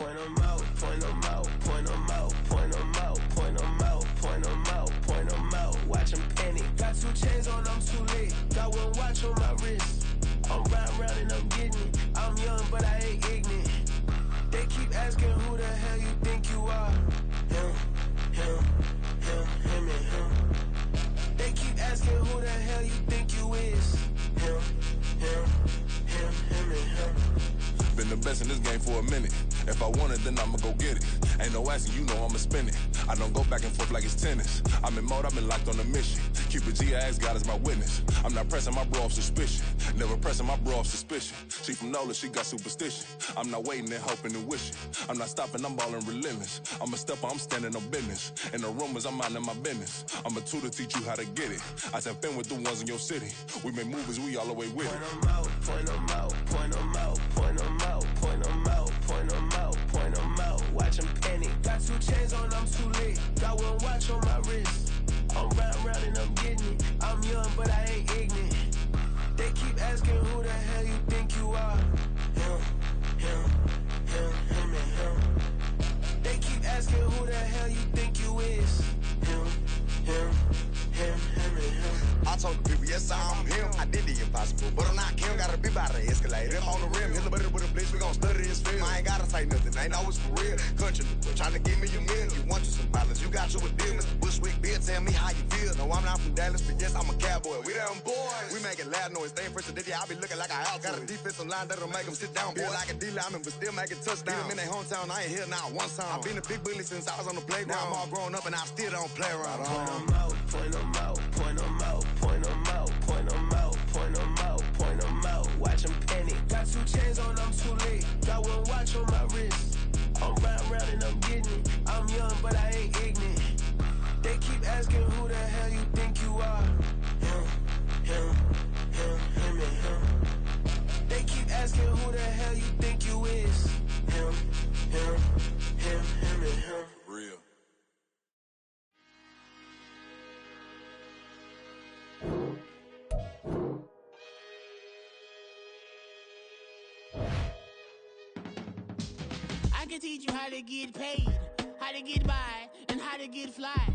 Point 'em out, point 'em out, point 'em out, point 'em out, point 'em out, point 'em out, point 'em out. Watch 'em panic. Got 2 chains on, I'm too late. Got 1 watch on my wrist. I'm round and I'm getting it. I'm young, but I ain't ignorant. They keep asking who the hell you think you are. Him, and him. They keep asking who the hell you think you is. Him, and him. Been the best in this game for a minute. If I want it, then I'ma go get it. Ain't no asking, you know I'ma spin it. I don't go back and forth like it's tennis. I'm in mode, I've been locked on a mission. Cupid G, I ask God as my witness. I'm not pressing my bro off suspicion. Never pressing my bro off suspicion. She from Nola, she got superstition. I'm not waiting and hoping and wishing. I'm not stopping, I'm balling relentless. I'm a stepper, I'm standing on business. In the rumors, I'm minding my business. I'm a tutor, teach you how to get it. I said, fin with the ones in your city. We make movies, we all the way with it. Point 'em out, point 'em out, point 'em out, point 'em out, point 'em out, point 'em out, point 'em out. Watch 'em panic. Got 2 chains on, I'm too late. Got 1 watch on my wrist. I'm round and I'm getting it. I'm young, but I ain't ignorant. They keep asking who the hell you think you are. Him, and him. They keep asking who the hell you think you is. Him, and him. I told the people, yes, I'm him. I did the impossible, but I'm not Kim. Gotta be by the escalator. I'm on the rim, hit the butter with a blitz. We gon' study this film. I ain't gotta say nothing, ain't always for real. Country, trying to give me a meal. You want you some balance, you got you a deal. Mr. Bushwick, Bill, tell me how you feel. No, I'm not from Dallas, but yes, I'm a cowboy. We them boys. We making loud noise. Staying fresh today, I be looking like an outlaw. Got a defensive line that'll make them sit down. Feel like a D-lineman, but still making touchdowns. Beat them in their hometown, I ain't here now one time. I've been a big bully since I was on the playground. Now I'm all grown up and I still don't play around. Point 'em out, point 'em out, point 'em out, point 'em out, point 'em out, point 'em out, point 'em out. Watch 'em panic. Got 2 chains on, I'm too late. Got 1 watch on my wrist. I'm round and I'm getting it. I'm young, but I ain't ignorant. They keep asking who the hell you think you are. Him, and him. They keep asking who the hell you think you is. Him, and him. Real. I can teach you how to get paid, how to get by, and how to get fly.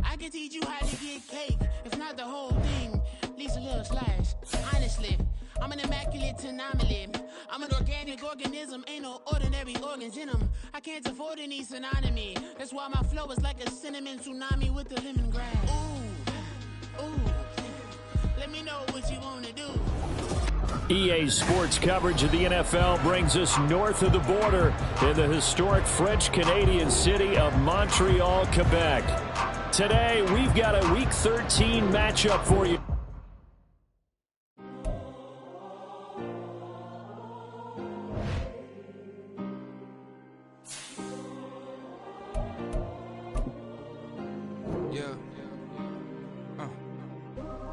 I can teach you how to get cake, if not the whole thing, at least a little slice. Honestly, I'm an immaculate anomaly. I'm an organic organism, ain't no ordinary organs in them. I can't afford any synonymy. That's why my flow is like a cinnamon tsunami with the lemongrass. Ooh, let me know what you wanna do. EA Sports coverage of the NFL brings us north of the border in the historic French-Canadian city of Montreal, Quebec. Today, we've got a Week 13 matchup for you.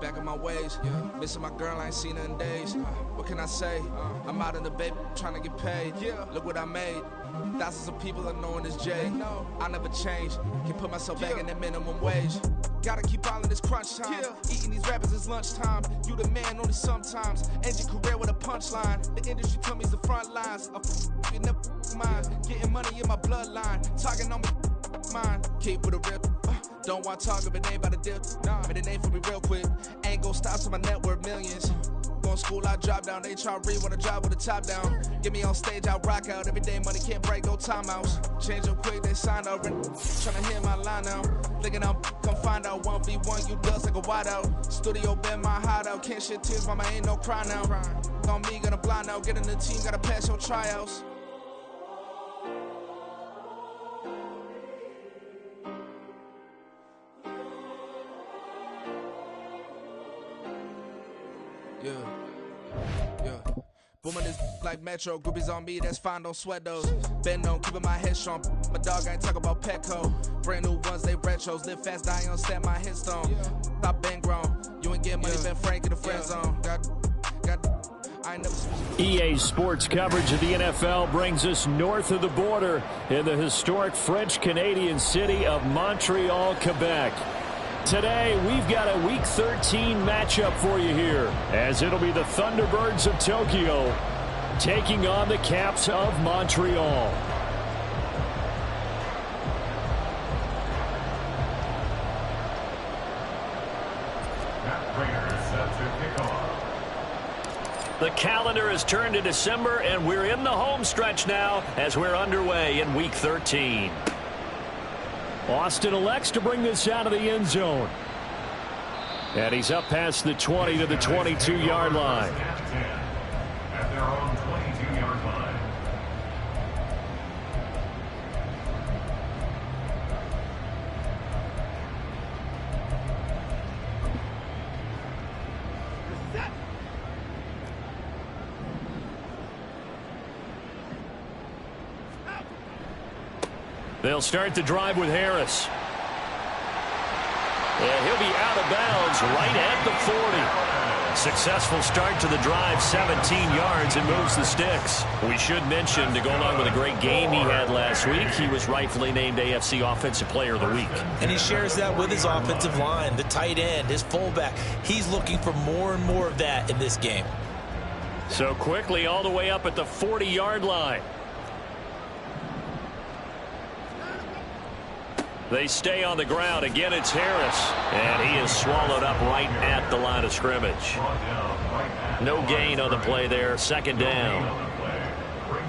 Back in my ways, missing my girl, I ain't seen her in days. What can I say? I'm out in the baby, trying to get paid. Look what I made. Thousands of people are knowing this Jay. I never change. Can put myself back in that minimum wage. Gotta keep all in this crunch time. Eating these rappers is lunchtime. You the man only sometimes. End your career with a punchline. The industry told me the front lines. You never mind. Getting money in my bloodline. Talking on me, mine. Keep with a rip. Don't want to talk if it ain't about a dip. But it ain't for me real quick. Ain't gon' stop till my net worth millions. Going school, I drop down. They try to read when I drive with the top down. Get me on stage, I rock out. Every day money can't break, no timeouts. Change them quick, they sign up. Tryna hit my line now. Thinking I'm come find out 1v1, you dust like a wideout. Studio been my hideout. Can't shed tears, mama ain't no cry now. On me, gonna blind out. Get in the team, gotta pass your tryouts. Yeah. Booming this like Metro, groupies on me, that's fine, don't sweat those. Been on, keeping my head strong. My dog ain't talk about Petco. Brand new ones, they retros. Live fast, die on set, my headstone. Stop been grown. You ain't getting money, been Frank in the friend zone. I ain't never EA Sports coverage of the NFL brings us north of the border in the historic French-Canadian city of Montreal, Quebec. Today, we've got a Week 13 matchup for you here, as it'll be the Thunderbirds of Tokyo taking on the Caps of Montreal. The calendar has turned to December, and we're in the home stretch now as we're underway in Week 13. Austin elects to bring this out of the end zone. And he's up past the 20 to the 22-yard line. At their own 22-yard line. They'll start the drive with Harris. And he'll be out of bounds right at the 40. Successful start to the drive, 17 yards, and moves the sticks. We should mention, to go along with a great game he had last week, he was rightfully named AFC Offensive Player of the Week. And he shares that with his offensive line, the tight end, his fullback. He's looking for more and more of that in this game. So quickly all the way up at the 40-yard line. They stay on the ground. Again, it's Harris. And he is swallowed up right at the line of scrimmage. No gain on the play there. Second down.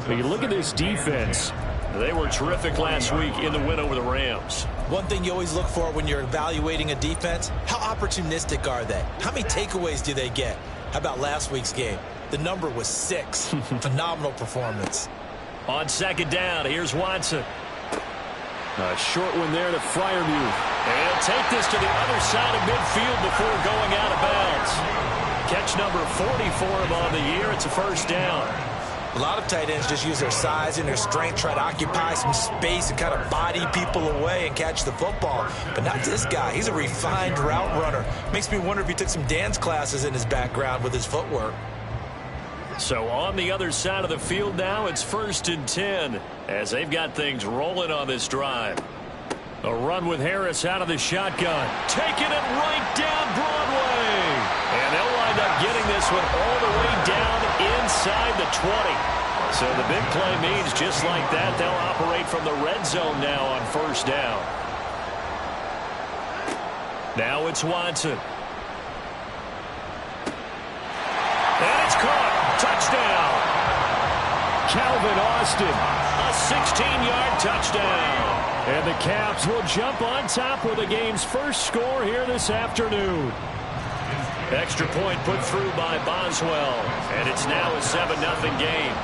But you look at this defense. They were terrific last week in the win over the Rams. One thing you always look for when you're evaluating a defense, how opportunistic are they? How many takeaways do they get? How about last week's game? The number was 6. Phenomenal performance. On second down, here's Watson. A short one there to Freiermuth. And he'll take this to the other side of midfield before going out of bounds. Catch number 40 for him on the year. It's a first down. A lot of tight ends just use their size and their strength, try to occupy some space and kind of body people away and catch the football. But not this guy. He's a refined route runner. Makes me wonder if he took some dance classes in his background with his footwork. So on the other side of the field now, it's 1st and 10 as they've got things rolling on this drive. A run with Harris out of the shotgun. Taking it right down Broadway. And they'll wind up getting this one all the way down inside the 20. So the big play means just like that, they'll operate from the red zone now on first down. Now it's Watson. And it's caught. Touchdown. Calvin Austin. A 16-yard touchdown. And the Caps will jump on top with the game's first score here this afternoon. Extra point put through by Boswell. And it's now a 7-0 game.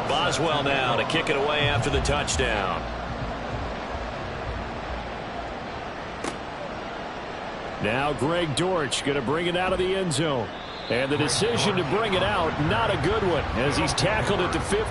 Boswell now to kick it away after the touchdown. Now Greg Dortch going to bring it out of the end zone. And the decision to bring it out, not a good one, as he's tackled at the 50.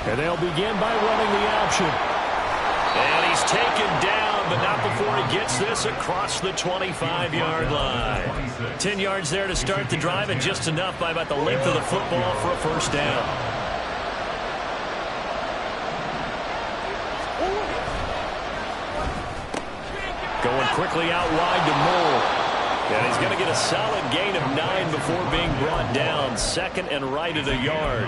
And they'll begin by running the option. And he's taken down, but not before he gets this across the 25-yard line. 10 yards there to start the drive, and just enough by about the length of the football for a first down. Going quickly out wide to Moore. And he's going to get a solid gain of 9 before being brought down. Second and right at a yard.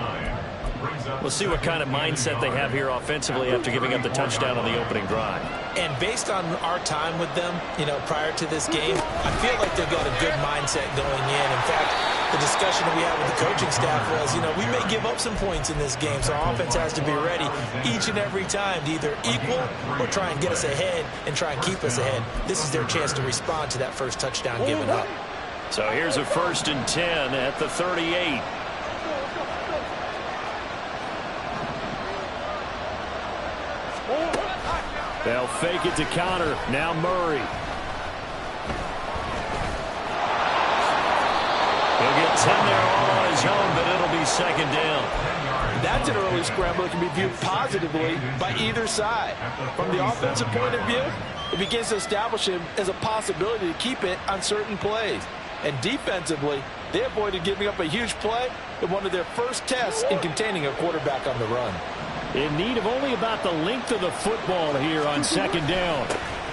We'll see what kind of mindset they have here offensively after giving up the touchdown on the opening drive. And based on our time with them, prior to this game, I feel like they've got a good mindset going in. In fact, the discussion that we had with the coaching staff was, we may give up some points in this game, so our offense has to be ready each and every time to either equal or try and get us ahead and try and keep us ahead. This is their chance to respond to that first touchdown given up. So here's a 1st and 10 at the 38. They'll fake it to counter. Now Murray. He'll get 10 there all on his own, but it'll be second down. That's an early scramble that can be viewed positively by either side. From the offensive point of view, it begins to establish him as a possibility to keep it on certain plays. And defensively, they avoided giving up a huge play in one of their first tests in containing a quarterback on the run. In need of only about the length of the football here on second down.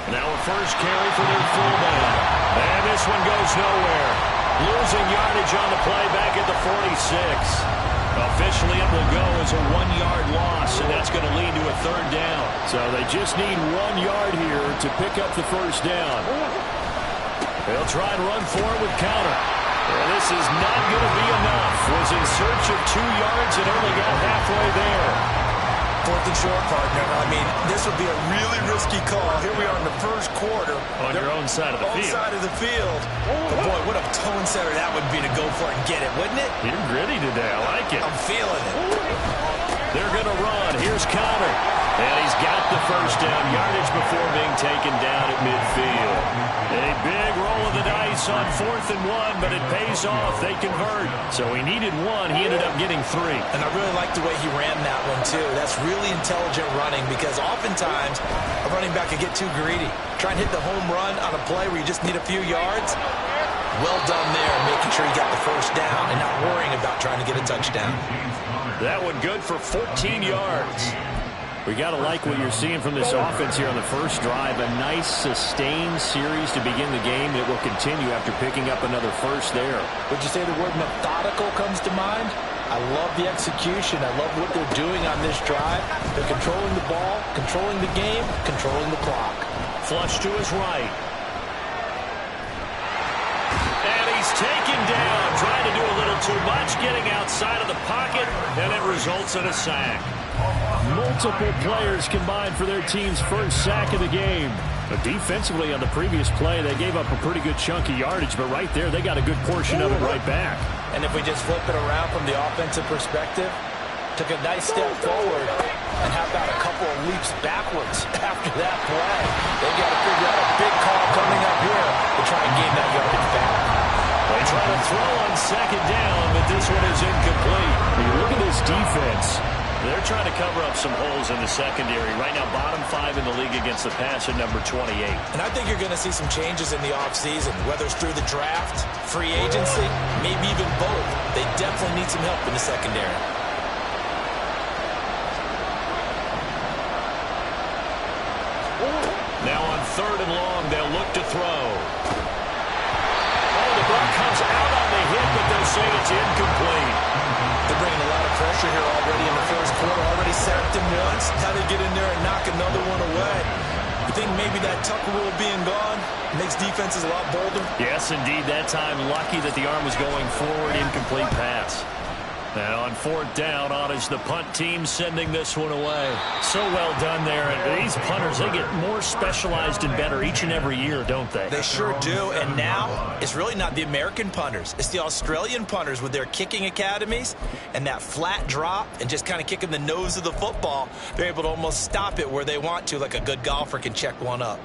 Now a first carry for their fullback. And this one goes nowhere. Losing yardage on the play back at the 46. Officially, it will go as a 1-yard loss, and that's going to lead to a third down. So they just need 1 yard here to pick up the first down. They'll try and run for it with counter. And this is not going to be enough. Was in search of 2 yards and only got halfway there. 4th and short, partner. I mean, this would be a really risky call. Here we are in the first quarter. On your own side of the field. Side of the field. But boy, what a tone setter that would be to go for it and get it, wouldn't it? You're gritty today. I like it. I'm feeling it. They're going to run. Here's Connor. And he's got the first down yardage before being taken down at midfield. A big roll of the dice on 4th and 1, but it pays off. They convert. So he needed 1. He ended up getting 3. And I really like the way he ran that one, too. That's really intelligent running because oftentimes a running back can get too greedy. Try and hit the home run on a play where you just need a few yards. Well done there, making sure he got the first down and not worrying about trying to get a touchdown. That one good for 14 yards. We got to like what you're seeing from this offense here on the first drive. A nice, sustained series to begin the game that will continue after picking up another first there. Would you say the word methodical comes to mind? I love the execution. I love what they're doing on this drive. They're controlling the ball, controlling the game, controlling the clock. Flush to his right. And he's taken down, trying to do a little too much, getting outside of the pocket, and it results in a sack. Multiple players combined for their team's first sack of the game. But defensively on the previous play, they gave up a pretty good chunk of yardage, but right there, they got a good portion of it right back. And if we just flip it around from the offensive perspective, took a nice step forward, and how about a couple of leaps backwards after that play? They've got to figure out a big call coming up here to try and gain that yardage back. They try to throw on second down, but this one is incomplete. You look at this defense. They're trying to cover up some holes in the secondary. Right now, bottom 5 in the league against the pass at number 28. And I think you're going to see some changes in the offseason, whether it's through the draft, free agency, maybe even both. They definitely need some help in the secondary. Now on 3rd and long, they'll look to throw. Oh, the ball comes out on the hit, but they'll say it's incomplete. They're bringing a lot of pressure here already in the first quarter. Already sacked him once. How they get in there and knock another one away. You think maybe that Tucker rule being gone makes defenses a lot bolder? Yes, indeed. That time, lucky that the arm was going forward. Incomplete pass. Now on 4th down, on is the punt team sending this one away. So well done there. And these punters, they get more specialized and better each and every year, don't they? They sure do. And now it's really not the American punters. It's the Australian punters with their kicking academies and that flat drop and just kind of kicking the nose of the football. They're able to almost stop it where they want to, like a good golfer can check one up.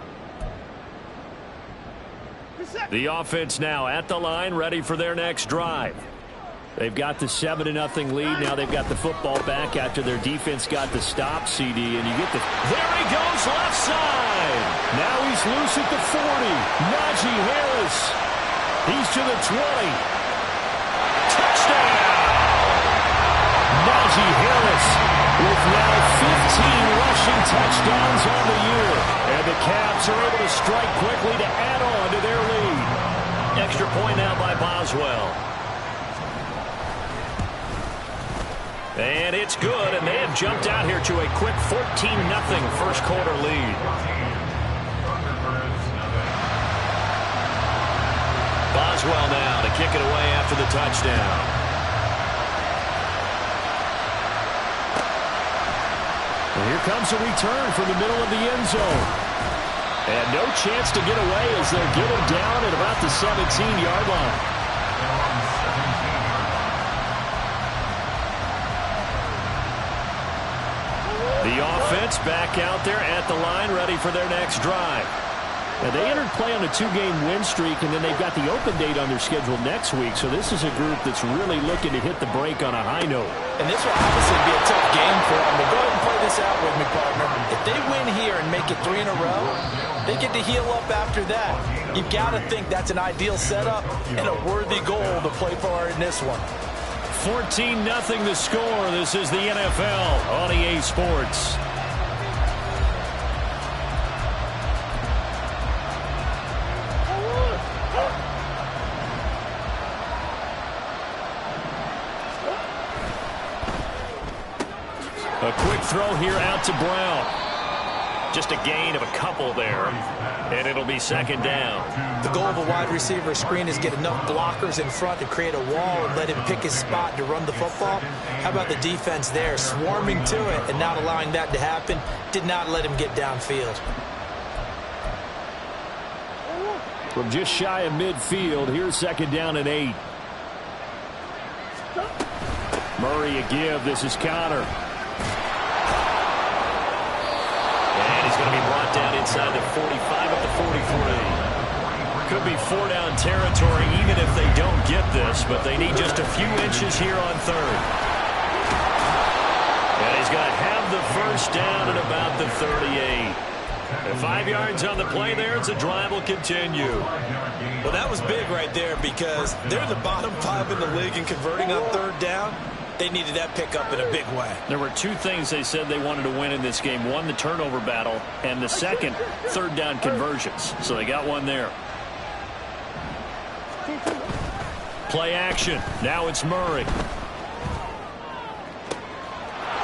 The offense now at the line, ready for their next drive. They've got the 7-0 lead. Now they've got the football back after their defense got the stop, CD, and you get the... There he goes, left side. Now he's loose at the 40. Najee Harris. He's to the 20. Touchdown! Najee Harris with now 15 rushing touchdowns on the year. And the Cavs are able to strike quickly to add on to their lead. Extra point now by Boswell. And it's good, and they have jumped out here to a quick 14-0 first quarter lead. Boswell now to kick it away after the touchdown. And here comes a return from the middle of the end zone. And no chance to get away as they'll get him down at about the 17-yard line. The offense back out there at the line, ready for their next drive. Now, they entered play on a 2-game win streak, and then they've got the open date on their schedule next week. So this is a group that's really looking to hit the break on a high note. And this will obviously be a tough game for them. But go ahead and play this out with me, partner. If they win here and make it 3 in a row, they get to heal up after that. You've got to think that's an ideal setup and a worthy goal to play for in this one. 14-0 the score. This is the NFL on EA Sports. A quick throw here out to Brown. Just a gain of a couple there, and it'll be second down. The goal of a wide receiver screen is get enough blockers in front to create a wall and let him pick his spot to run the football. How about the defense there, swarming to it and not allowing that to happen? Did not let him get downfield. From just shy of midfield, here's second down and 8. Murray a give. This is Connor. Going to be brought down inside the 45 at the 43. Could be 4-down territory even if they don't get this, but they need just a few inches here on third. And he's going to have the first down at about the 38. And 5 yards on the play there as the drive will continue. Well, that was big right there because they're in the bottom 5 in the league in converting on third down. They needed that pickup in a big way. There were 2 things they said they wanted to win in this game. One, the turnover battle, and the second, third down conversions. So they got one there. Play action. Now it's Murray.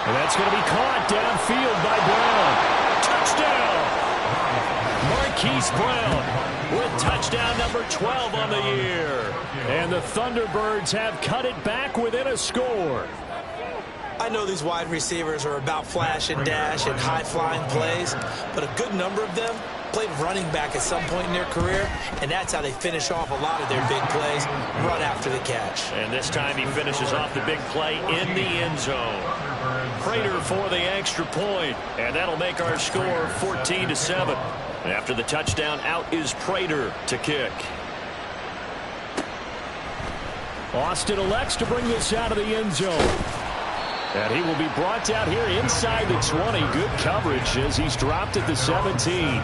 And that's going to be caught downfield by Brown. Touchdown! Marquise Brown with touchdown number 12 on the year. And the Thunderbirds have cut it back within a score. I know these wide receivers are about flash and dash and high-flying plays, but a good number of them played running back at some point in their career, and that's how they finish off a lot of their big plays, run after the catch. And this time he finishes off the big play in the end zone. Prater for the extra point, and that'll make our score 14-7. After the touchdown, out is Prater to kick. Austin elects to bring this out of the end zone. And he will be brought out here inside the 20. Good coverage as he's dropped at the 17.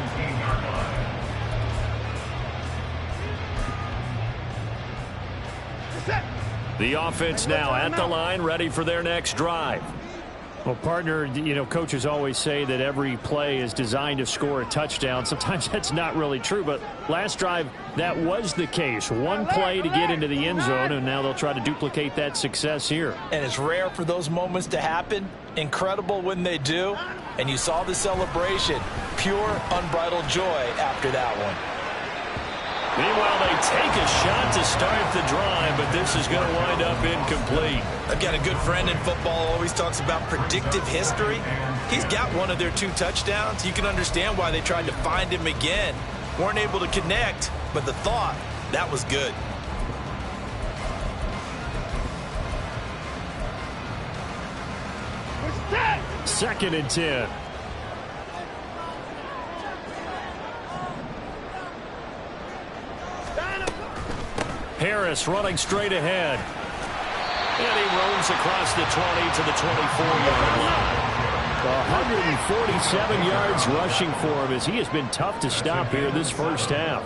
The offense now at the line, ready for their next drive. Well, partner, you know, coaches always say that every play is designed to score a touchdown. Sometimes that's not really true, but last drive, that was the case. One play to get into the end zone, and now they'll try to duplicate that success here. And it's rare for those moments to happen. Incredible when they do. And you saw the celebration. Pure, unbridled joy after that one. Meanwhile, they take a shot to start the drive, but this is going to wind up incomplete. I've got a good friend in football, always talks about predictive history. He's got one of their 2 touchdowns. You can understand why they tried to find him again. Weren't able to connect, but the thought, that was good. Second and 10. Harris running straight ahead. And he roams across the 20 to the 24-yard line. 147 yards rushing for him as he has been tough to stop here this first half.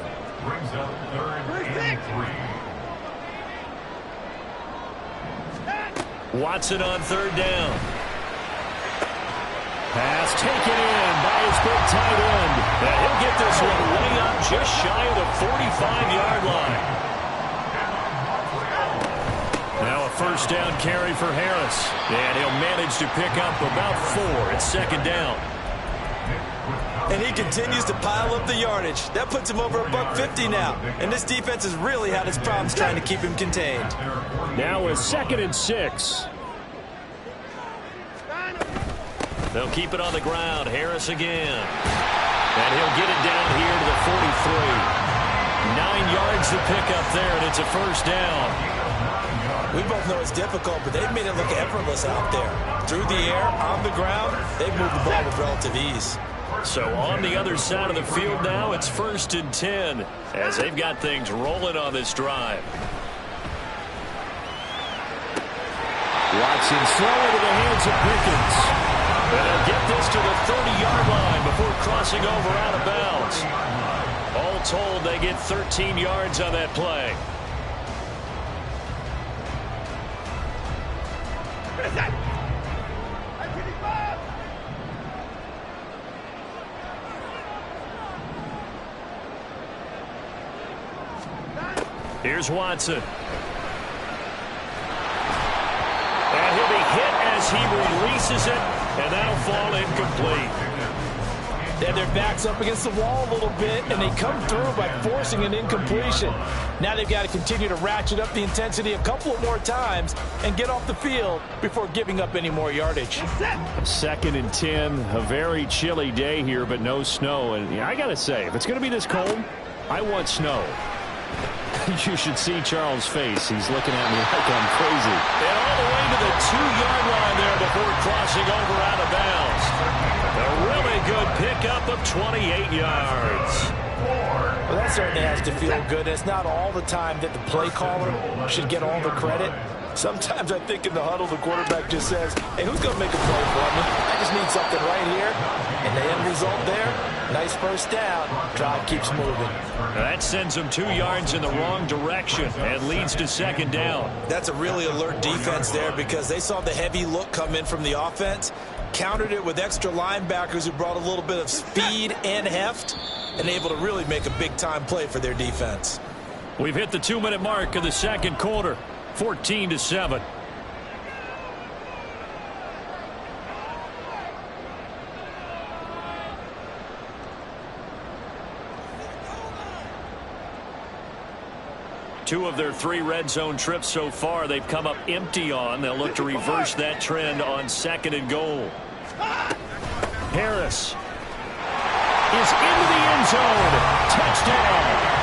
Brings up 3rd and 3. Watson on 3rd down. Pass taken in by his big tight end. And he'll get this one way up just shy of the 45-yard line. Now a first down carry for Harris. And he'll manage to pick up about 4 at 2nd down. And he continues to pile up the yardage. That puts him over $150 now. And this defense has really had its problems trying to keep him contained. Now a 2nd and 6. They'll keep it on the ground. Harris again. And he'll get it down here to the 43. 9 yards to pick up there, and it's a first down. We both know it's difficult, but they've made it look effortless out there. Through the air, on the ground, they've moved the ball with relative ease. So on the other side of the field now, it's 1st and 10 as they've got things rolling on this drive. Watson throw into the hands of Pickens. And they'll get this to the 30-yard line before crossing over out of bounds. All told, they get 13 yards on that play. Here's Watson. And he'll be hit as he releases it, and that'll fall incomplete. Then their back's up against the wall a little bit, and they come through by forcing an incompletion. Now they've got to continue to ratchet up the intensity a couple of more times and get off the field before giving up any more yardage. 2nd and 10, a very chilly day here, but no snow. And I got to say, if it's going to be this cold, I want snow. You should see Charles' face. He's looking at me like I'm crazy. And all the way to the 2-yard line there before crossing over out of bounds. A really good pickup of 28 yards. Well, that certainly has to feel good. It's not all the time that the play caller should get all the credit. Sometimes I think in the huddle, the quarterback just says, hey, who's going to make a play for me? I just need something right here. And the end result there, nice first down. Drive keeps moving. That sends them 2 yards in the wrong direction and leads to 2nd down. That's a really alert defense there because they saw the heavy look come in from the offense, countered it with extra linebackers who brought a little bit of speed and heft, and able to really make a big-time play for their defense. We've hit the 2-minute mark of the 2nd quarter, 14-7. Two of their 3 red zone trips so far, they've come up empty on. They'll look to reverse that trend on 2nd and goal. Harris is into the end zone. Touchdown.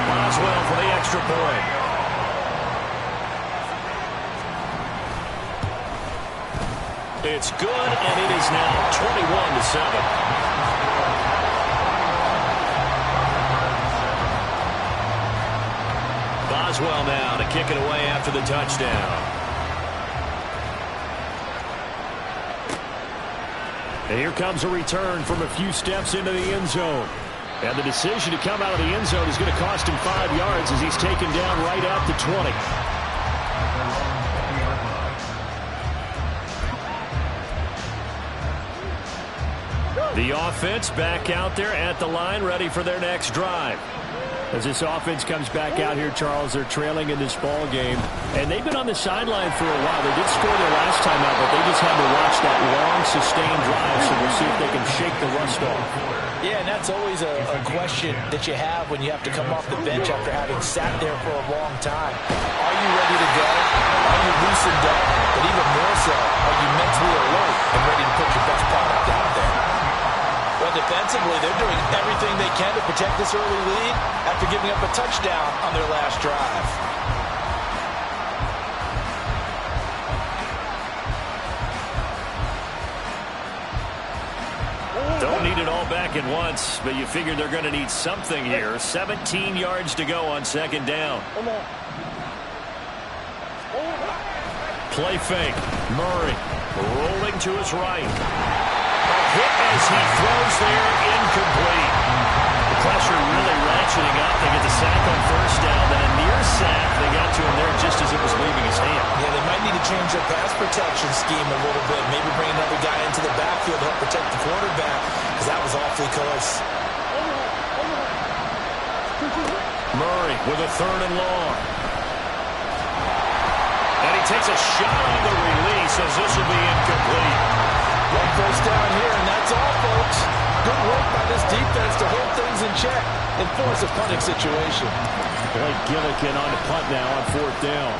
Boswell for the extra point. It's good, and it is now 21-7. Boswell now to kick it away after the touchdown. And here comes a return from a few steps into the end zone. And the decision to come out of the end zone is going to cost him 5 yards as he's taken down right at the 20. The offense back out there at the line, ready for their next drive. As this offense comes back out here, Charles, they're trailing in this ball game. And they've been on the sideline for a while. They did score their last time out, but they just had to watch that long, sustained drive. So we'll see if they can shake the rust off. Yeah, and that's always a question that you have when you have to come off the bench after having sat there for a long time. Are you ready to go? Are you loosened up? But even more so, are you mentally alert and ready to put your best product out there? Well, defensively, they're doing everything they can to protect this early lead after giving up a touchdown on their last drive. Don't need it all back at once, but you figure they're going to need something here. 17 yards to go on second down. Play fake. Murray rolling to his right. A hit as he throws there, incomplete. The pressure really ratcheting up. They get the sack on first down, then a near sack. They got to him there just as it was leaving his hand. Yeah, they might need to change their pass protection scheme a little bit. Maybe bring another guy into the backfield to help protect the quarterback, because that was awfully close. Murray with a 3rd and long. And he takes a shot on the release as this will be incomplete. One first down here, and that's all, folks. Good work by this defense to hold things in check and force a punting situation. Blake Gillikin on the punt now on 4th down.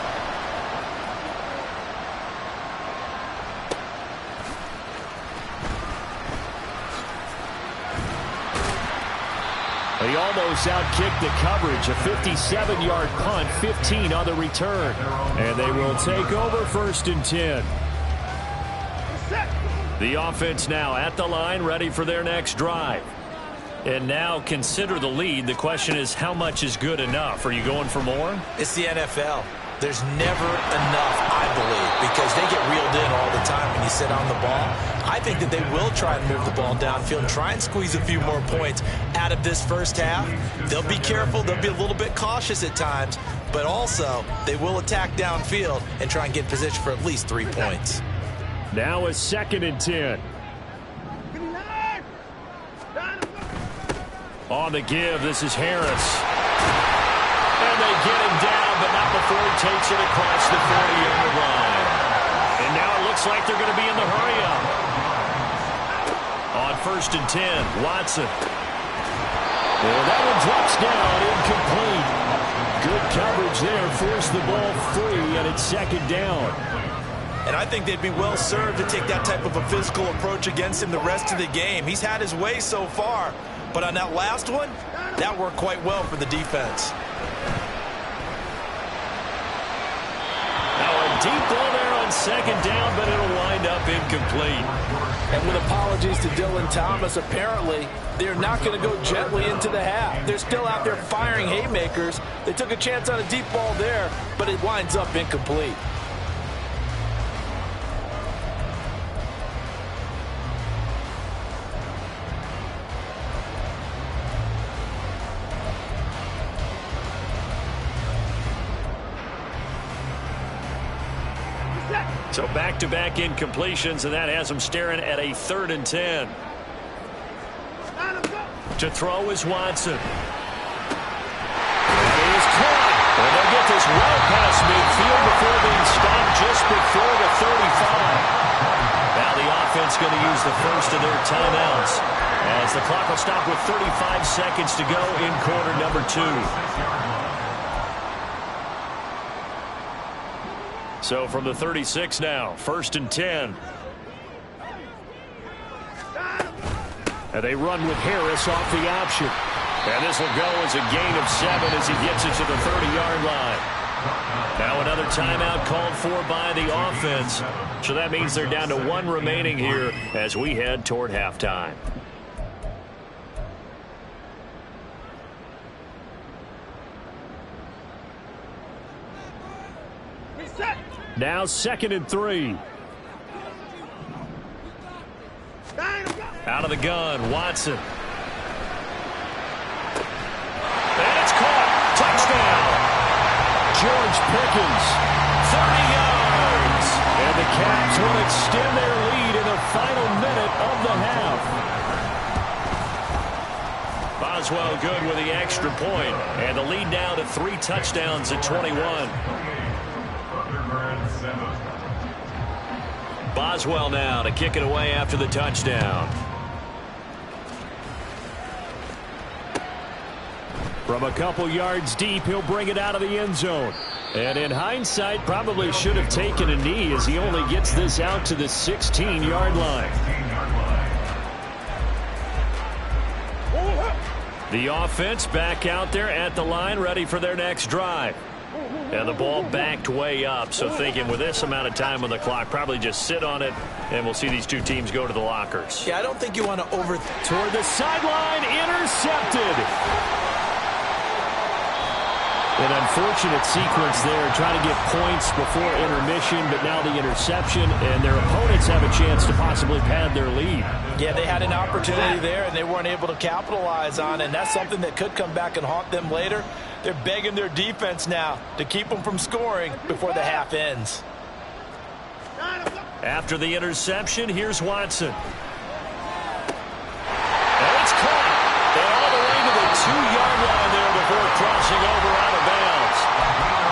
He almost outkicked the coverage. A 57-yard punt, 15 on the return. And they will take over 1st and 10. The offense now at the line, ready for their next drive. And now consider the lead. The question is, how much is good enough? Are you going for more? It's the NFL. There's never enough, I believe, because they get reeled in all the time when you sit on the ball. I think that they will try and move the ball downfield and try and squeeze a few more points out of this first half. They'll be careful. They'll be a little bit cautious at times, but also they will attack downfield and try and get position for at least 3 points. Now a 2nd and 10. On the give, this is Harris. And they get him down, but not before he takes it across the 40-yard line. And now it looks like they're going to be in the hurry-up. On 1st and 10, Watson. Well, that one drops down, incomplete. Good coverage there, forced the ball free, and it's 2nd down. And I think they'd be well served to take that type of a physical approach against him the rest of the game. He's had his way so far, but on that last one, that worked quite well for the defense. Now a deep ball there on 2nd down, but it'll wind up incomplete. And with apologies to Dylan Thomas, apparently they're not going to go gently into the half. They're still out there firing haymakers. They took a chance on a deep ball there, but it winds up incomplete. So back-to-back incompletions, and that has them staring at a 3rd and 10. To throw is Watson. And he is caught. And they'll get this well past midfield before being stopped just before the 35. Now the offense going to use the first of their timeouts, as the clock will stop with 35 seconds to go in quarter number 2. So from the 36 now, 1st and 10. And they run with Harris off the option. And this will go as a gain of 7 as he gets it to the 30-yard line. Now another timeout called for by the offense. So that means they're down to 1 remaining here as we head toward halftime. Now 2nd and 3. Out of the gun, Watson. And it's caught. Touchdown. George Pickens, 30 yards. And the Cavs will extend their lead in the final minute of the half. Boswell good with the extra point. And the lead now to 3 touchdowns at 21. Boswell now to kick it away after the touchdown. From a couple yards deep, he'll bring it out of the end zone. And in hindsight, probably should have taken a knee as he only gets this out to the 16-yard line. The offense back out there at the line, ready for their next drive. And the ball backed way up, so thinking with this amount of time on the clock, probably just sit on it, and we'll see these two teams go to the lockers. Yeah, I don't think you want to Toward the sideline, intercepted. An unfortunate sequence there, trying to get points before intermission, but now the interception, and their opponents have a chance to possibly pad their lead. Yeah, they had an opportunity there, and they weren't able to capitalize on it, and that's something that could come back and haunt them later. They're begging their defense now to keep them from scoring before the half ends. After the interception, here's Watson. And it's caught. And all the way to the 2-yard line there before crossing over out of bounds.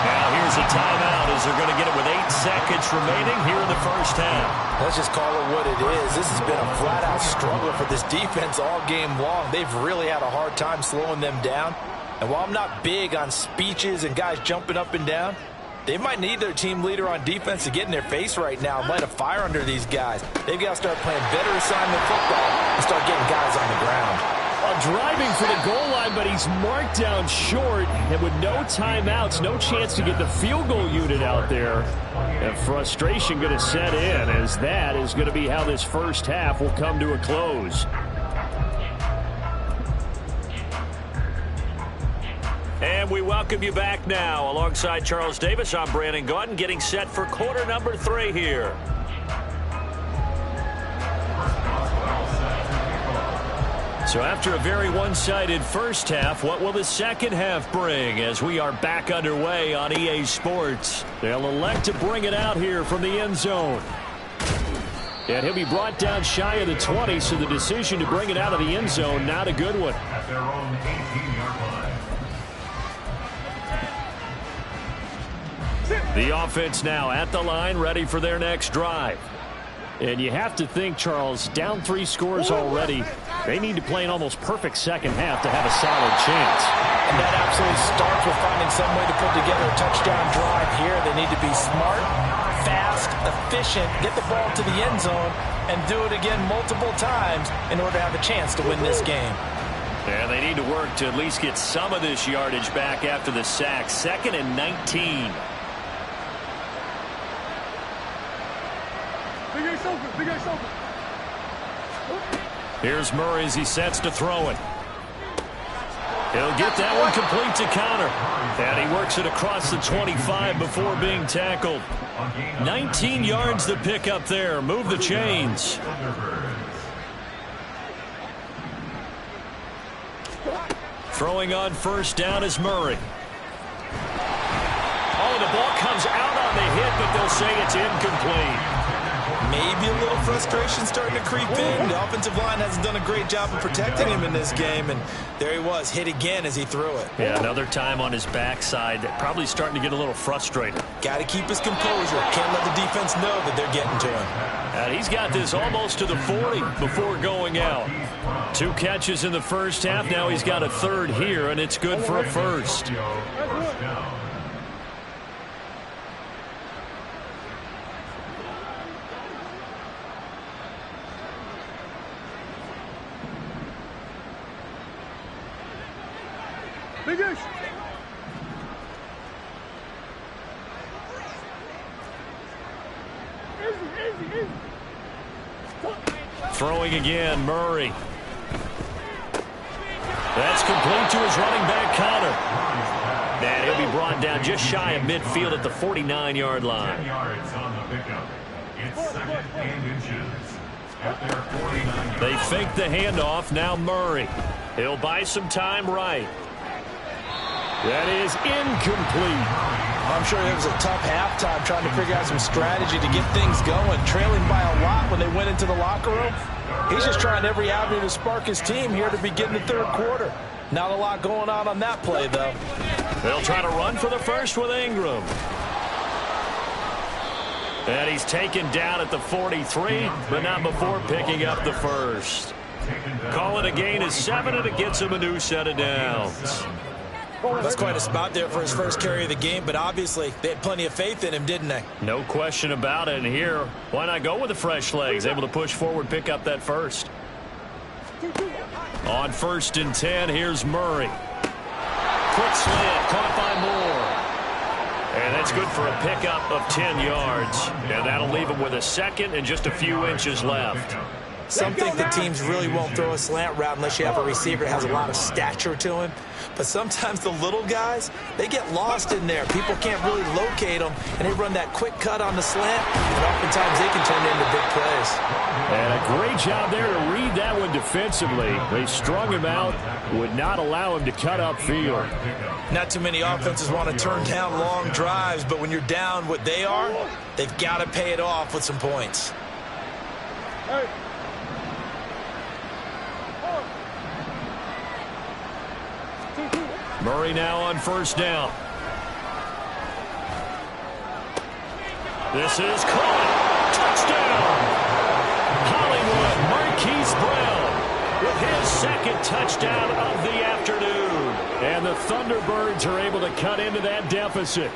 Now here's a timeout as they're going to get it with 8 seconds remaining here in the first half. Let's just call it what it is. This has been a flat-out struggle for this defense all game long. They've really had a hard time slowing them down. And while I'm not big on speeches and guys jumping up and down, they might need their team leader on defense to get in their face right now and light a fire under these guys. They've got to start playing better assignment football and start getting guys on the ground. Driving for the goal line, but he's marked down short. And with no timeouts, no chance to get the field goal unit out there. And frustration going to set in, as that is going to be how this first half will come to a close. And we welcome you back now. Alongside Charles Davis, I'm Brandon Gaudin, getting set for quarter number 3 here. So after a very one-sided first half, what will the second half bring as we are back underway on EA Sports? They'll elect to bring it out here from the end zone. And he'll be brought down shy of the 20, so the decision to bring it out of the end zone, not a good one. At their own 18-yard line. The offense now at the line, ready for their next drive. And you have to think, Charles, down 3 scores already. They need to play an almost perfect second half to have a solid chance. And that absolutely starts with finding some way to put together a touchdown drive here. They need to be smart, fast, efficient, get the ball to the end zone, and do it again multiple times in order to have a chance to win this game. And they need to work to at least get some of this yardage back after the sack. 2nd and 19. Here's Murray as he sets to throw it. He'll get that one complete to counter. And he works it across the 25 before being tackled. 19 yards to pick up there. Move the chains. Throwing on first down is Murray. Oh, the ball comes out on the hit, but they'll say it's incomplete. Maybe a little frustration starting to creep in. The offensive line hasn't done a great job of protecting him in this game, and there he was, hit again as he threw it. Yeah, another time on his backside, probably starting to get a little frustrated. Got to keep his composure. Can't let the defense know that they're getting to him. And he's got this almost to the 40 before going out. 2 catches in the first half. Now he's got a 3rd here, and it's good for a first. Throwing again, Murray. That's complete to his running back, Connor. And he'll be brought down just shy of midfield at the 49-yard line. 10 yards on the pickup. It's 2nd and inches at their 49-yard line. They fake the handoff. Now Murray. He'll buy some time right. That is incomplete. I'm sure it was a tough halftime trying to figure out some strategy to get things going. Trailing by a lot when they went into the locker room. He's just trying every avenue to spark his team here to begin the 3rd quarter. Not a lot going on that play, though. They'll try to run for the first with Ingram. And he's taken down at the 43, but not before picking up the first. Call it a gain of 7, and it gets him a new set of downs. That's quite a spot there for his first carry of the game, but obviously they had plenty of faith in him, didn't they? No question about it. And here, why not go with the fresh legs? Able to push forward, pick up that first. On 1st and 10, here's Murray. Quick slant, caught by Moore. And that's good for a pickup of 10 yards. And that'll leave him with a second and just a few inches left. Some think the teams really won't throw a slant route unless you have a receiver that has a lot of stature to him. But sometimes the little guys, they get lost in there. People can't really locate them, and they run that quick cut on the slant, and oftentimes they can turn it into big plays. And a great job there to read that one defensively. They strung him out, would not allow him to cut upfield. Not too many offenses want to turn down long drives, but when you're down what they are, they've got to pay it off with some points. Murray now on first down. This is caught. Touchdown. Hollywood Marquise Brown with his second touchdown of the afternoon. And the Thunderbirds are able to cut into that deficit.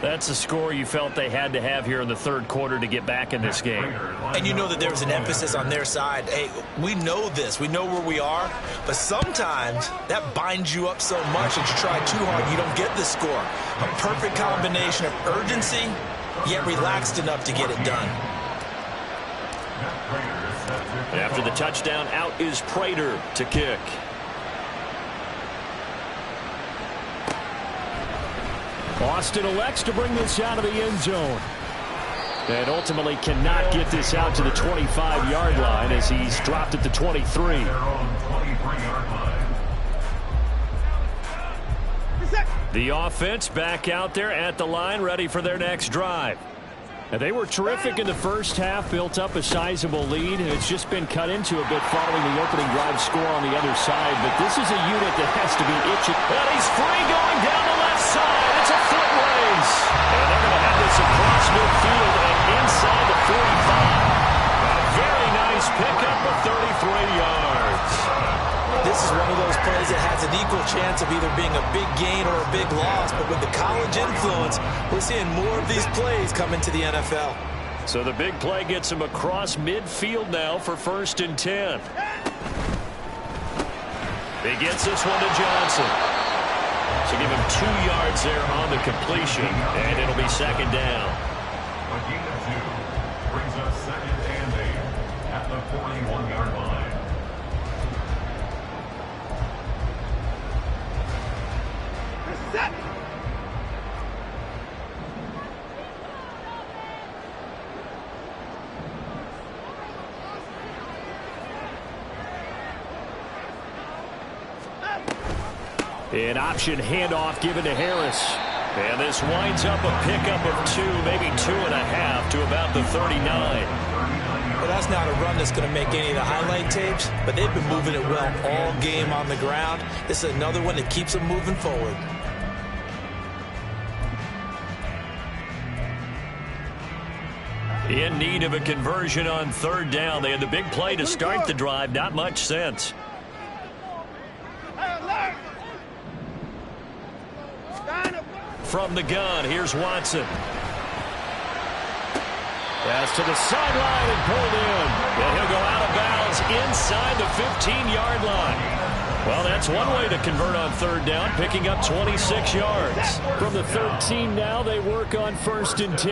That's a score you felt they had to have here in the third quarter to get back in this game. And you know that there was an emphasis on their side. Hey, we know this. We know where we are. But sometimes that binds you up so much that you try too hard, you don't get the score. A perfect combination of urgency, yet relaxed enough to get it done. After the touchdown, out is Prater to kick. Austin elects to bring this out of the end zone. And ultimately cannot get this out to the 25-yard line as he's dropped at the 23. The offense back out there at the line, ready for their next drive. And they were terrific in the first half, built up a sizable lead, and it's just been cut into a bit following the opening drive score on the other side. But this is a unit that has to be itching. And he's free going down the left side. It's a foot race. And they're going to have this across midfield and inside the 45. A very nice pickup of 33 yards. This is one of those plays that has an equal chance of either being a big gain or a big loss. But with the college influence, we're seeing more of these plays come into the NFL. So the big play gets him across midfield now for 1st and 10. He gets this one to Johnson. So give him 2 yards there on the completion, and it'll be 2nd down. A gain of 2 brings us 2nd and 8 at the 41-yard line. An option handoff given to Harris. And this winds up a pickup of 2, maybe 2.5 to about the 39. Well, that's not a run that's going to make any of the highlight tapes, but they've been moving it well all game on the ground. This is another one that keeps them moving forward. In need of a conversion on 3rd down. They had the big play to start the drive. Not much sense. From the gun, here's Watson. Pass to the sideline and pulled in. And he'll go out of bounds inside the 15-yard line. Well, that's one way to convert on 3rd down, picking up 26 yards. From the 13 now, they work on 1st and 10.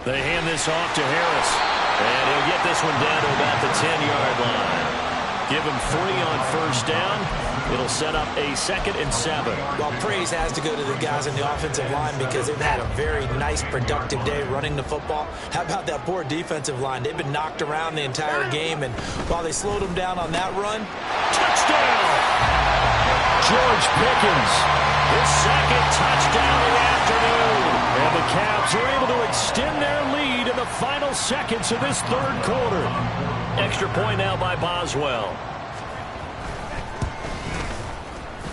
They hand this off to Harris. And he'll get this one down to about the 10-yard line. Give him 3 on 1st down. It'll set up a 2nd and 7. Well, praise has to go to the guys on the offensive line because they've had a very nice, productive day running the football. How about that poor defensive line? They've been knocked around the entire game, and while they slowed them down on that run, touchdown! George Pickens, his 2nd touchdown of the afternoon. And the Cavs are able to extend their lead in the final seconds of this 3rd quarter. Extra point now by Boswell.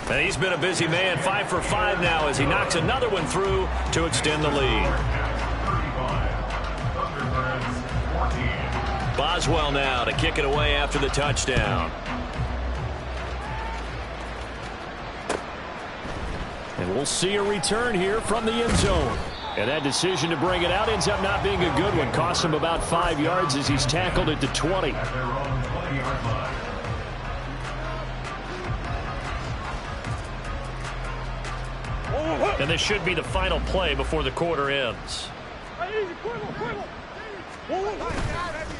And he's been a busy man, 5 for 5 now as he knocks another one through to extend the lead. Boswell now to kick it away after the touchdown. And we'll see a return here from the end zone. And that decision to bring it out ends up not being a good one. Cost him about 5 yards as he's tackled at the 20. At their own 20-yard line. And this should be the final play before the quarter ends.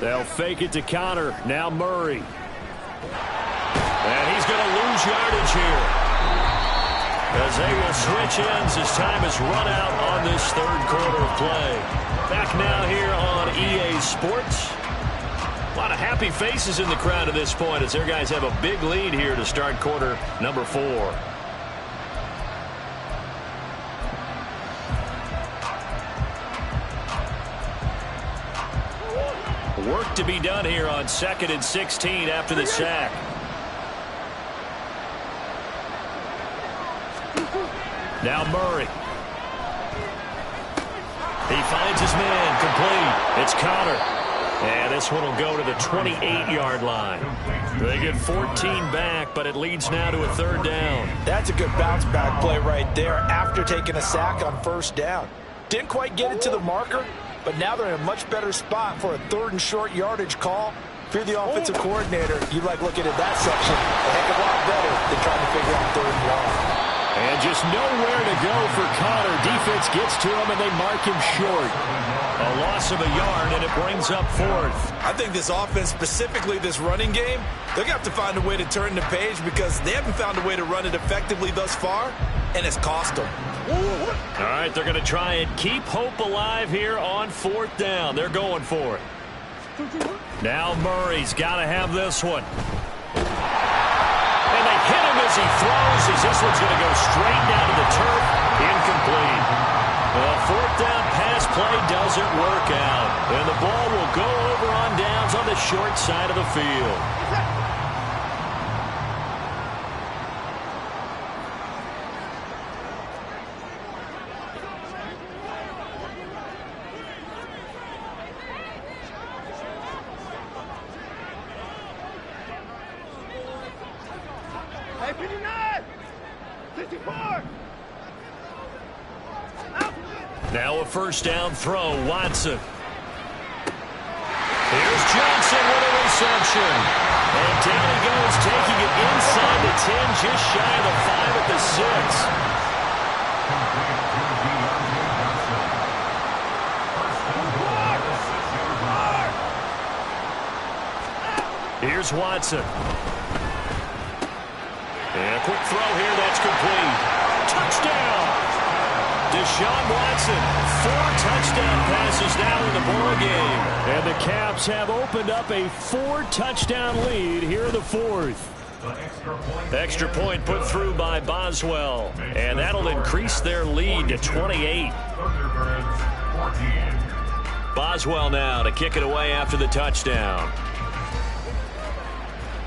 They'll fake it to Connor. Now Murray. And he's going to lose yardage here, as they will switch ends as time is run out on this third quarter of play. Back now here on EA Sports. A lot of happy faces in the crowd at this point as their guys have a big lead here to start quarter number 4. Work to be done here on 2nd and 16 after the sack. Now Murray. He finds his man, complete. It's Connor. And this one will go to the 28-yard line. They get 14 back, but it leads now to a 3rd down. That's a good bounce-back play right there after taking a sack on 1st down. Didn't quite get it to the marker, but now they're in a much better spot for a 3rd and short yardage call. If you're the offensive coordinator, you like looking at that section a heck of a lot better than trying to figure out 3rd and long. And just nowhere to go for Connor. Defense gets to him, and they mark him short. A loss of a yard, and it brings up 4th. I think this offense, specifically this running game, they're going to have to find a way to turn the page because they haven't found a way to run it effectively thus far, and it's cost them. All right, they're going to try and keep hope alive here on 4th down. They're going for it. Now Murray's got to have this one. And they hit him as he throws, as this one's going to go straight down to the turf. Incomplete. The 4th down pass play doesn't work out. And the ball will go over on downs on the short side of the field. Now a 1st down throw, Watson. Here's Johnson with a reception. And down he goes, taking it inside the 10, just shy of the 5 at the 6. Here's Watson. And a quick throw here, that's complete. Touchdown! Deshaun Watson, 4 touchdown passes now in the ball game. And the Caps have opened up a 4-touchdown lead here in the 4th. Extra point put through by Boswell. And that'll increase their lead to 28. Boswell now to kick it away after the touchdown.